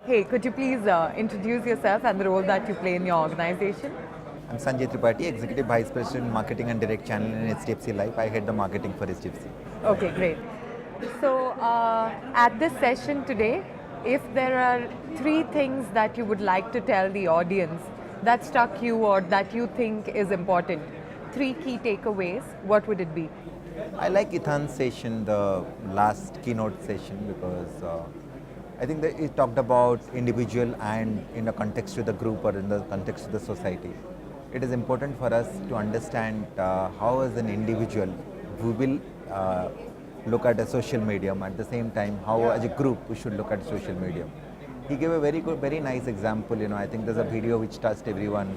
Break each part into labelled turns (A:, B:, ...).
A: Hey, could you please introduce yourself and the role that you play in your organization?
B: I'm Sanjay Tripathi, Executive Vice President Marketing and Direct Channel in HDFC Life. I head the marketing for HDFC.
A: Okay, great. So, at this session today, if there are three things that you would like to tell the audience that struck you or that you think is important, three key takeaways, what would it be?
B: I like Ithan's session, the last keynote session, because I think that it talked about individual and in the context of the group or in the context of the society. It is important for us to understand how as an individual we will look at a social medium, at the same time how as a group we should look at social medium. He gave a very good, very nice example. I think there's a video which touched everyone,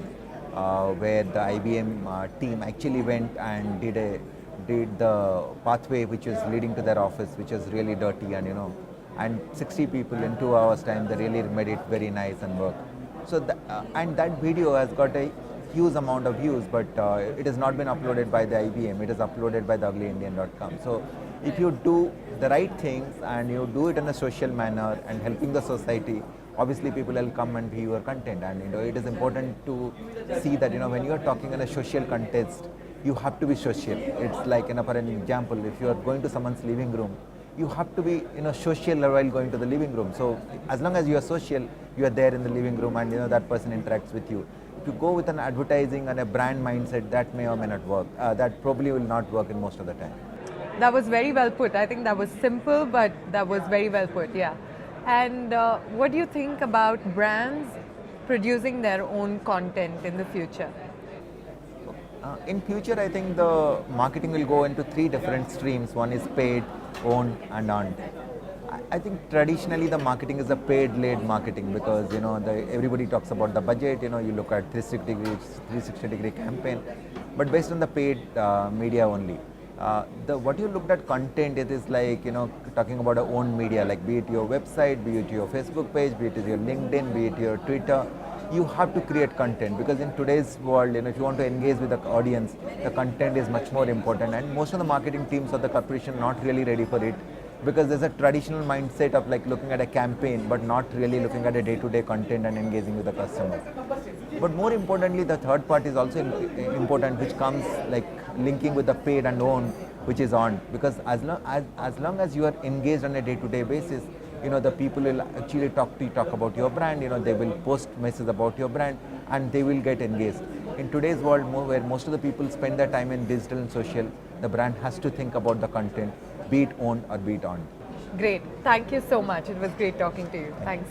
B: where the IBM team actually went and did the pathway which was leading to their office, which was really dirty, and 60 people in 2 hours time they really made it very nice and work. So and that video has got a huge amount of views, but it has not been uploaded by the IBM. It is uploaded by the uglyindian.com. So if you do the right things and you do it in a social manner and helping the society, obviously people will come and view your content. And it is important to see that when you are talking in a social context, you have to be social. It's like, for an example, if you are going to someone's living room, you have to be social while going to the living room. So as long as you are social, you are there in the living room, and that person interacts with you. If you go with an advertising and a brand mindset, that may or may not work. That probably will not work in most of the time.
A: That was very well put. I think that was simple, but that was very well put, yeah. And what do you think about brands producing their own content in the future?
B: In future, I think the marketing will go into three different streams. One is paid, owned, and earned. I think traditionally the marketing is a paid-led marketing, because everybody talks about the budget. You look at 360-degree campaign, but based on the paid media only. What you looked at content, it is like talking about our own media, like be it your website, be it your Facebook page, be it your LinkedIn, be it your Twitter. You have to create content, because in today's world, if you want to engage with the audience, the content is much more important. And most of the marketing teams of the corporation are not really ready for it, because there's a traditional mindset of like looking at a campaign, but not really looking at a day-to-day content and engaging with the customer. But more importantly, the third part is also important, which comes like linking with the paid and owned, which is on. Because as long as you are engaged on a day-to-day basis, the people will actually talk about your brand. They will post messages about your brand, and they will get engaged. In today's world, where most of the people spend their time in digital and social, the brand has to think about the content, be it owned or be it on.
A: Great. Thank you so much. It was great talking to you. Thanks.